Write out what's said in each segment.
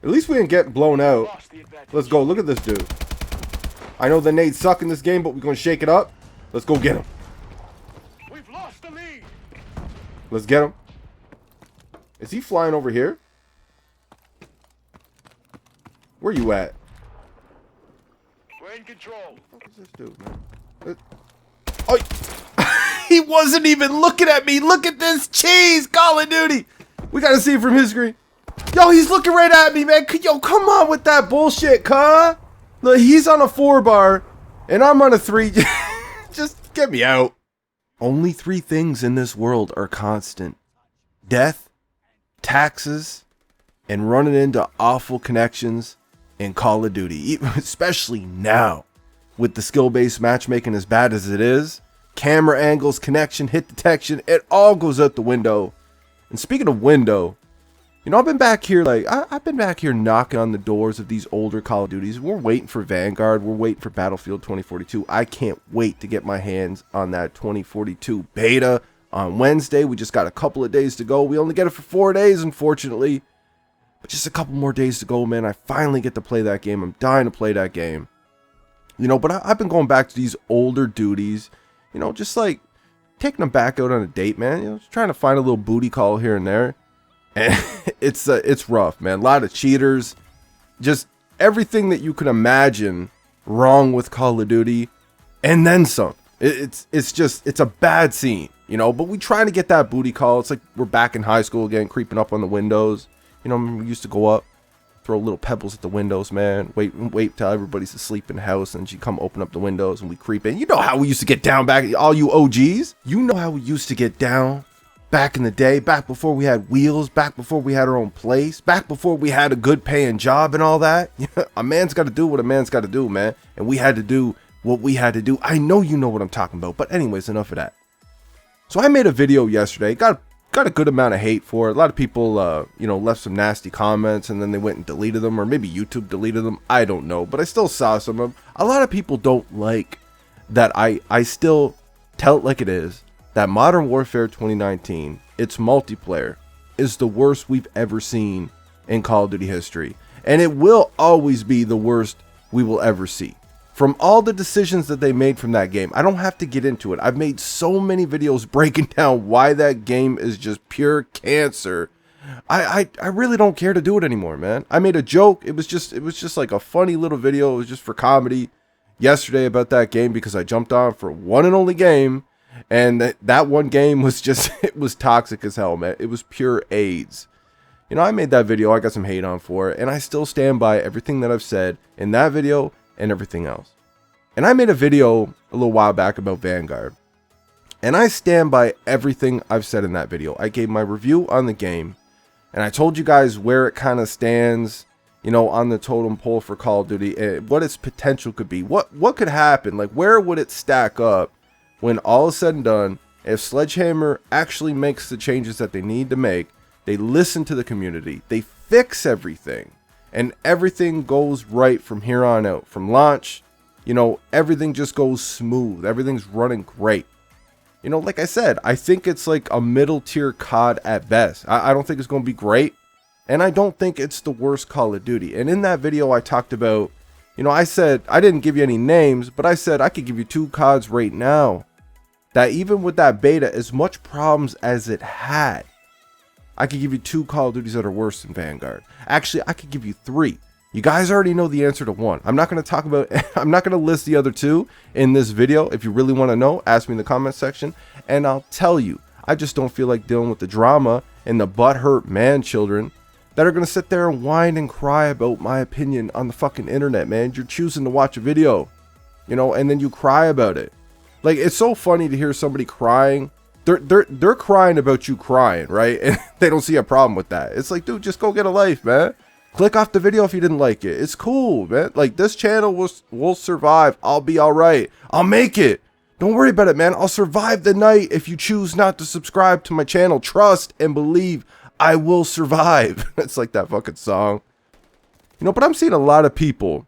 At least we didn't get blown out. Let's go. Look at this dude. I know the nades suck in this game, but we're going to shake it up. Let's go get him. We've lost the lead. Let's get him. Is he flying over here? Where you at? We're in control. What is this dude, man? Oh, he wasn't even looking at me. Look at this cheese, Call of Duty. We got to see it from his screen. Yo, he's looking right at me, man. Yo, come on with that bullshit, cuh. Look, he's on a 4-bar, and I'm on a 3. Just get me out. Only 3 things in this world are constant. Death, taxes, and running into awful connections in Call of Duty. Especially now, with the skill-based matchmaking as bad as it is. Camera angles, connection, hit detection, it all goes out the window. And speaking of window, you know, I've been back here, I've been back here knocking on the doors of these older Call of Duties. We're waiting for Vanguard. We're waiting for Battlefield 2042. I can't wait to get my hands on that 2042 beta on Wednesday. We just got a couple of days to go. We only get it for 4 days, unfortunately. But just a couple more days to go, man. I finally get to play that game. I'm dying to play that game. You know, but I've been going back to these older duties. You know, just like taking them back out on a date, man. You know, just trying to find a little booty call here and there. And it's rough, man. A lot of cheaters. Just everything that you can imagine wrong with Call of Duty. And then some. It's a bad scene, you know. But we trying to get that booty call. It's like we're back in high school again, creeping up on the windows. You know, we used to go up, throw little pebbles at the windows, man. Wait till everybody's asleep in the house, and she come open up the windows, and we creep in. You know how we used to get down back, all you OGs. You know how we used to get down back in the day, back before we had wheels, back before we had our own place, back before we had a good paying job and all that. A man's got to do what a man's got to do, man. And we had to do what we had to do. I know you know what I'm talking about, but anyways, enough of that. So I made a video yesterday, got a good amount of hate for it. A lot of people, you know, left some nasty comments, and then they went and deleted them, or maybe YouTube deleted them. I don't know, but I still saw some of them. A lot of people don't like that I still tell it like it is, that Modern Warfare 2019, its multiplayer, is the worst we've ever seen in Call of Duty history. And it will always be the worst we will ever see. From all the decisions that they made from that game, I don't have to get into it. I've made so many videos breaking down why that game is just pure cancer. I really don't care to do it anymore, man. I made a joke. It was just like a funny little video. It was just for comedy yesterday about that game because I jumped on for one and only game. And that one game was just, it was toxic as hell, man. It was pure AIDS. You know, I made that video. I got some hate on for it. And I still stand by everything that I've said in that video and everything else. And I made a video a little while back about Vanguard. And I stand by everything I've said in that video. I gave my review on the game. And I told you guys where it kind of stands, you know, on the totem pole for Call of Duty. And what its potential could be. What could happen? Like, where would it stack up when all is said and done? If Sledgehammer actually makes the changes that they need to make, they listen to the community, they fix everything, and everything goes right from here on out. From launch, you know, everything just goes smooth. Everything's running great. You know, like I said, I think it's like a middle tier COD at best. I don't think it's going to be great. And I don't think it's the worst Call of Duty. And in that video, I talked about, you know, I said, I didn't give you any names, but I said I could give you 2 CODs right now that even with that beta, as much problems as it had, I could give you 2 Call of Duties that are worse than Vanguard. Actually, I could give you 3. You guys already know the answer to 1. I'm not going to talk about, I'm not going to list the other 2 in this video. If you really want to know, ask me in the comment section and I'll tell you. I just don't feel like dealing with the drama and the butthurt man children that are going to sit there and whine and cry about my opinion on the fucking internet, man. You're choosing to watch a video, you know, and then you cry about it. Like, it's so funny to hear somebody crying. They're crying about you crying, right? And they don't see a problem with that. It's like, dude, just go get a life, man. Click off the video if you didn't like it. It's cool, man. Like, this channel will survive. I'll be all right. I'll make it. Don't worry about it, man. I'll survive the night if you choose not to subscribe to my channel. Trust and believe I will survive. It's like that fucking song. You know, but I'm seeing a lot of people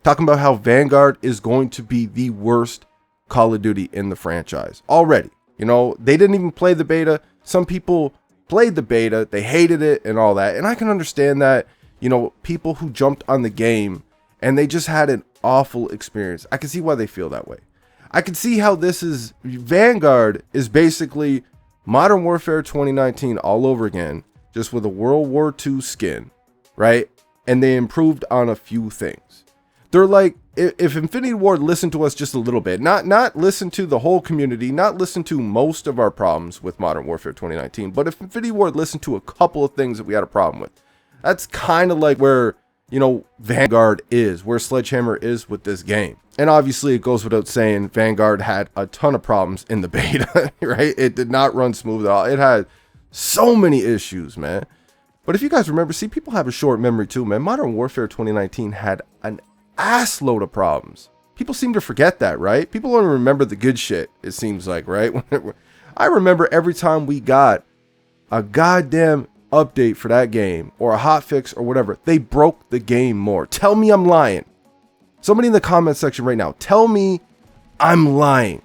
talking about how Vanguard is going to be the worst Call of Duty in the franchise already. You know, they didn't even play the beta. Some people played the beta, they hated it and all that. And I can understand that. you know, people who jumped on the game and they just had an awful experience. I can see why they feel that way. I can see how this is, Vanguard is basically Modern Warfare 2019 all over again, just with a World War II skin, right? And they improved on a few things. They're like, if Infinity Ward listened to us just a little bit, not listen to the whole community, not listen to most of our problems with Modern Warfare 2019, but if Infinity Ward listened to a couple of things that we had a problem with, that's kind of like where, you know, Vanguard is, where Sledgehammer is with this game. And obviously it goes without saying, Vanguard had a ton of problems in the beta, right? It did not run smooth at all. It had so many issues, man. But if you guys remember, see, people have a short memory too, man. Modern Warfare 2019 had an ass load of problems. People seem to forget that, right? People only remember the good shit, it seems like, right? I remember every time we got a goddamn update for that game or a hotfix or whatever, they broke the game more. Tell me I'm lying. Somebody in the comment section right now, tell me I'm lying.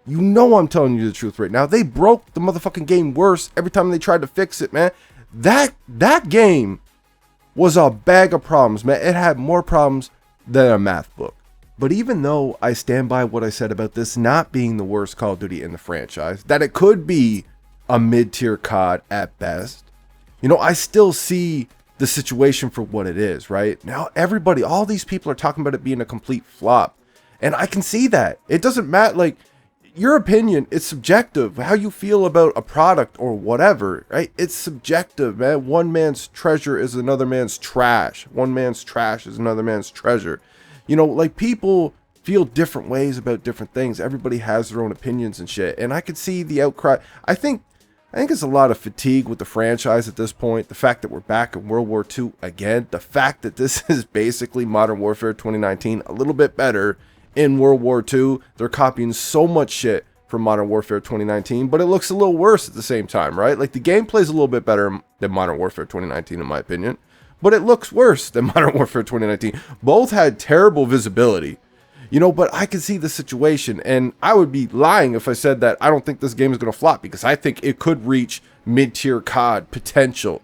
You know I'm telling you the truth right now. They broke the motherfucking game worse every time they tried to fix it, man. That game was a bag of problems, man. It had more problems than a math book. But even though I stand by what I said about this not being the worst Call of Duty in the franchise, that it could be a mid-tier COD at best, you know, I still see the situation for what it is, right? Now, everybody, all these people are talking about it being a complete flop. And I can see that. It doesn't matter, like, your opinion, it's subjective. How you feel about a product or whatever, right? It's subjective, man. One man's treasure is another man's trash. One man's trash is another man's treasure. You know, like, people feel different ways about different things. Everybody has their own opinions and shit. And I could see the outcry. I think it's a lot of fatigue with the franchise at this point. The fact that we're back in World War II again. The fact that this is basically Modern Warfare 2019, a little bit better in World War II. They're copying so much shit from Modern Warfare 2019, but it looks a little worse at the same time, right? Like, the gameplay's a little bit better than Modern Warfare 2019, in my opinion, but it looks worse than Modern Warfare 2019. Both had terrible visibility. You know, but I can see the situation, and I would be lying if I said that I don't think this game is going to flop, because I think it could reach mid-tier COD potential.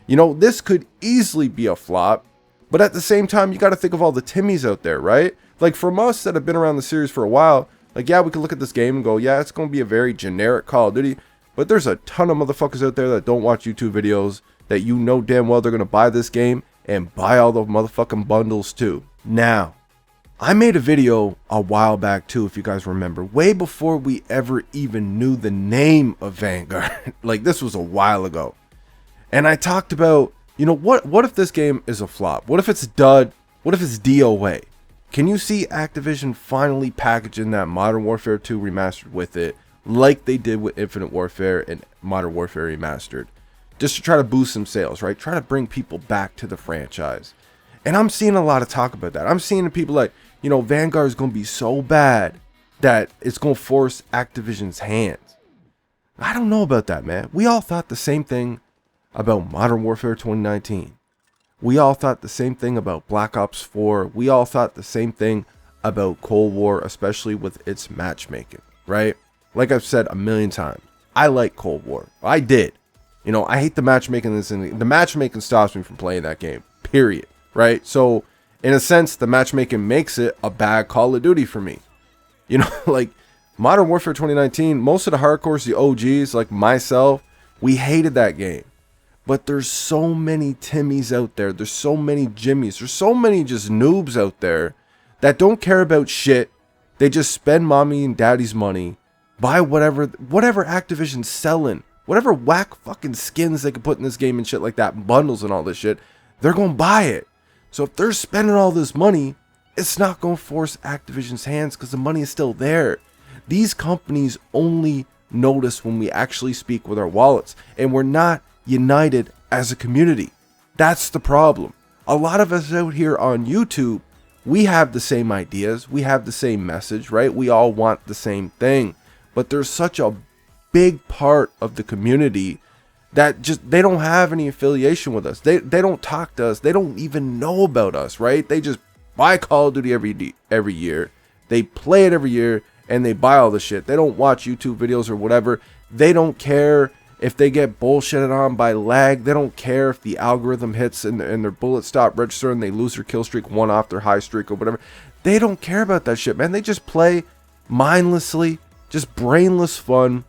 You know, this could easily be a flop, but at the same time, you got to think of all the Timmies out there, right? Like, from us that have been around the series for a while, like, yeah, we could look at this game and go, yeah, it's going to be a very generic Call of Duty, but there's a ton of motherfuckers out there that don't watch YouTube videos, that you know damn well they're going to buy this game and buy all the motherfucking bundles too. Now, I made a video a while back too, if you guys remember, way before we ever even knew the name of Vanguard. Like, this was a while ago. And I talked about, you know, what if this game is a flop? What if it's a dud? What if it's DOA? Can you see Activision finally packaging that Modern Warfare 2 Remastered with it, like they did with Infinite Warfare and Modern Warfare Remastered? Just to try to boost some sales, right? Try to bring people back to the franchise. And I'm seeing a lot of talk about that. I'm seeing people like, you know, Vanguard is going to be so bad that it's going to force Activision's hands. I don't know about that, man. We all thought the same thing about Modern Warfare 2019. We all thought the same thing about Black Ops 4. We all thought the same thing about Cold War, especially with its matchmaking, right? Like I've said a million times, I like Cold War. I did. You know, I hate the matchmaking. The matchmaking stops me from playing that game, period, right? So, in a sense, the matchmaking makes it a bad Call of Duty for me. You know, like, Modern Warfare 2019, most of the hardcores, the OGs, like myself, we hated that game. But there's so many Timmies out there. There's so many Jimmies. There's so many just noobs out there that don't care about shit. They just spend mommy and daddy's money, buy whatever Activision's selling, whatever whack fucking skins they could put in this game and shit like that, bundles and all this shit, they're going to buy it. So if they're spending all this money, it's not going to force Activision's hands because the money is still there. These companies only notice when we actually speak with our wallets, and we're not united as a community. That's the problem. A lot of us out here on YouTube, we have the same ideas, we have the same message, right? We all want the same thing, but there's such a big part of the community that just, they don't have any affiliation with us. They don't talk to us. They don't even know about us, right? They just buy Call of Duty every year. They play it every year and they buy all the shit. They don't watch YouTube videos or whatever. They don't care If they get bullshitted on by lag, they don't care if the algorithm hits and their bullets stop registering and they lose their kill streak, one off their high streak or whatever. They don't care about that shit, man. They just play mindlessly, just brainless fun,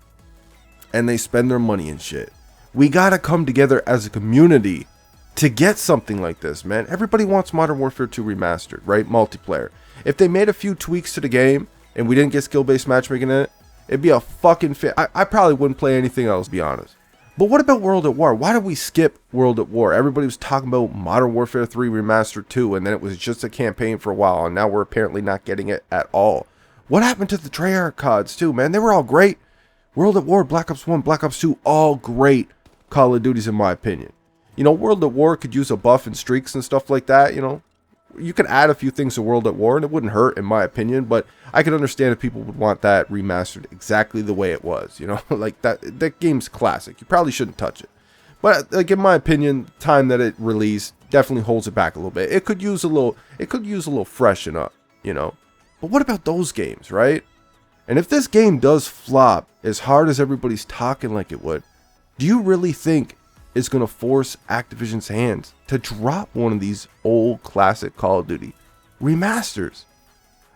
and they spend their money and shit. We gotta come together as a community to get something like this, man. Everybody wants Modern Warfare 2 Remastered, right? Multiplayer. If they made a few tweaks to the game and we didn't get skill-based matchmaking in it, it'd be a fucking fit. I probably wouldn't play anything else, to be honest. But what about World at War? Why did we skip World at War? Everybody was talking about Modern Warfare 3 Remastered 2, and then it was just a campaign for a while, and now we're apparently not getting it at all. What happened to the Treyarch CODs too, man? They were all great. World at War, Black Ops 1, Black Ops 2, all great Call of Duties in my opinion. You know, World at War could use a buff and streaks and stuff like that, you know. You could add a few things to World at War and it wouldn't hurt in my opinion, but I could understand if people would want that remastered exactly the way it was, you know. Like that game's classic. You probably shouldn't touch it. But like in my opinion, time that it released definitely holds it back a little bit. It could use a little freshen up, you know. But what about those games, right? And if this game does flop as hard as everybody's talking like it would, do you really think it's going to force Activision's hands to drop one of these old classic Call of Duty remasters?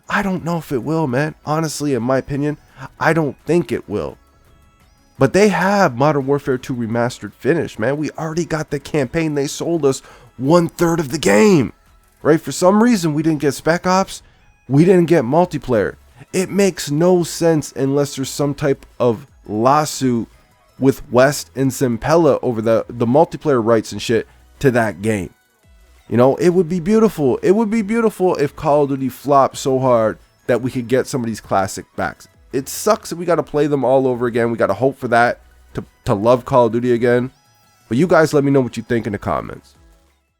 I don't know if it will, man. Honestly, in my opinion, I don't think it will. But they have Modern Warfare 2 Remastered finished, man. We already got the campaign. They sold us 1/3 of the game, right? For some reason, we didn't get Spec Ops. We didn't get multiplayer. It makes no sense unless there's some type of lawsuit with West and Zimpella over the multiplayer rights and shit to that game. You know, it would be beautiful. It would be beautiful if Call of Duty flopped so hard that we could get some of these classic backs. It sucks that we got to play them all over again. We got to hope for that to love Call of Duty again. But you guys let me know what you think in the comments.